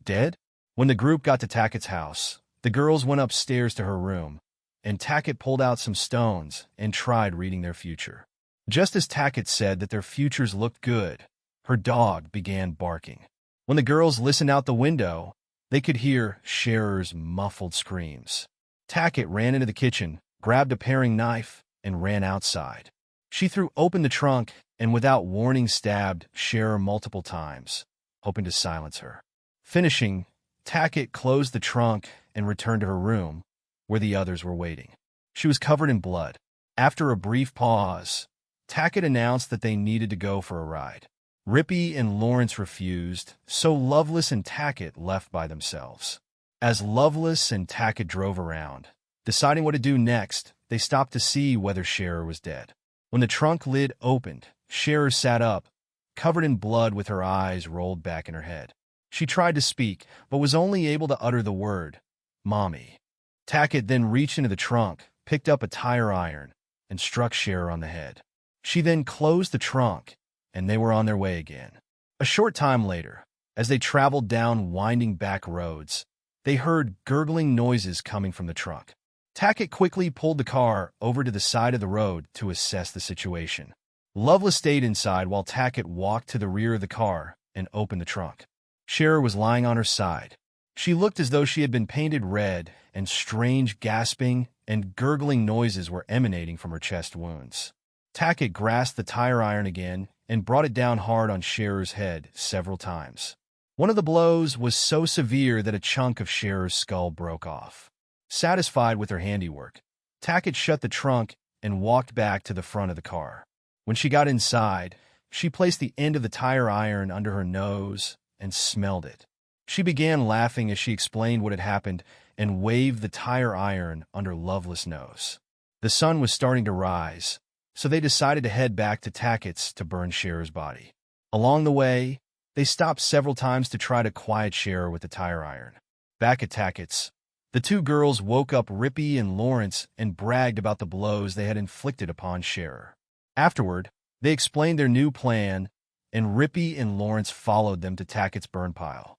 dead? When the group got to Tackett's house, the girls went upstairs to her room, and Tackett pulled out some stones and tried reading their future. Just as Tackett said that their futures looked good, her dog began barking. When the girls listened out the window, they could hear Sharer's muffled screams. Tackett ran into the kitchen, grabbed a paring knife, and ran outside. She threw open the trunk and without warning stabbed Sharer multiple times, hoping to silence her. Finishing, Tackett closed the trunk and returned to her room, where the others were waiting. She was covered in blood. After a brief pause, Tackett announced that they needed to go for a ride. Rippy and Lawrence refused, so Loveless and Tackett left by themselves. As Loveless and Tackett drove around, deciding what to do next, they stopped to see whether Sharer was dead. When the trunk lid opened, Sharer sat up, covered in blood with her eyes rolled back in her head. She tried to speak, but was only able to utter the word, "Mommy." Tackett then reached into the trunk, picked up a tire iron, and struck Sharer on the head. She then closed the trunk, and they were on their way again. A short time later, as they traveled down winding back roads, they heard gurgling noises coming from the trunk. Tackett quickly pulled the car over to the side of the road to assess the situation. Loveless stayed inside while Tackett walked to the rear of the car and opened the trunk. Sharer was lying on her side. She looked as though she had been painted red, and strange gasping and gurgling noises were emanating from her chest wounds. Tackett grasped the tire iron again and brought it down hard on Sharer's head several times. One of the blows was so severe that a chunk of Sharer's skull broke off. Satisfied with her handiwork, Tackett shut the trunk and walked back to the front of the car. When she got inside, she placed the end of the tire iron under her nose and smelled it. She began laughing as she explained what had happened and waved the tire iron under Loveless' nose. The sun was starting to rise, so they decided to head back to Tackett's to burn Sharer's body. Along the way, they stopped several times to try to quiet Sharer with the tire iron. Back at Tackett's, the two girls woke up Rippy and Lawrence and bragged about the blows they had inflicted upon Sharer. Afterward, they explained their new plan, and Rippy and Lawrence followed them to Tackett's burn pile.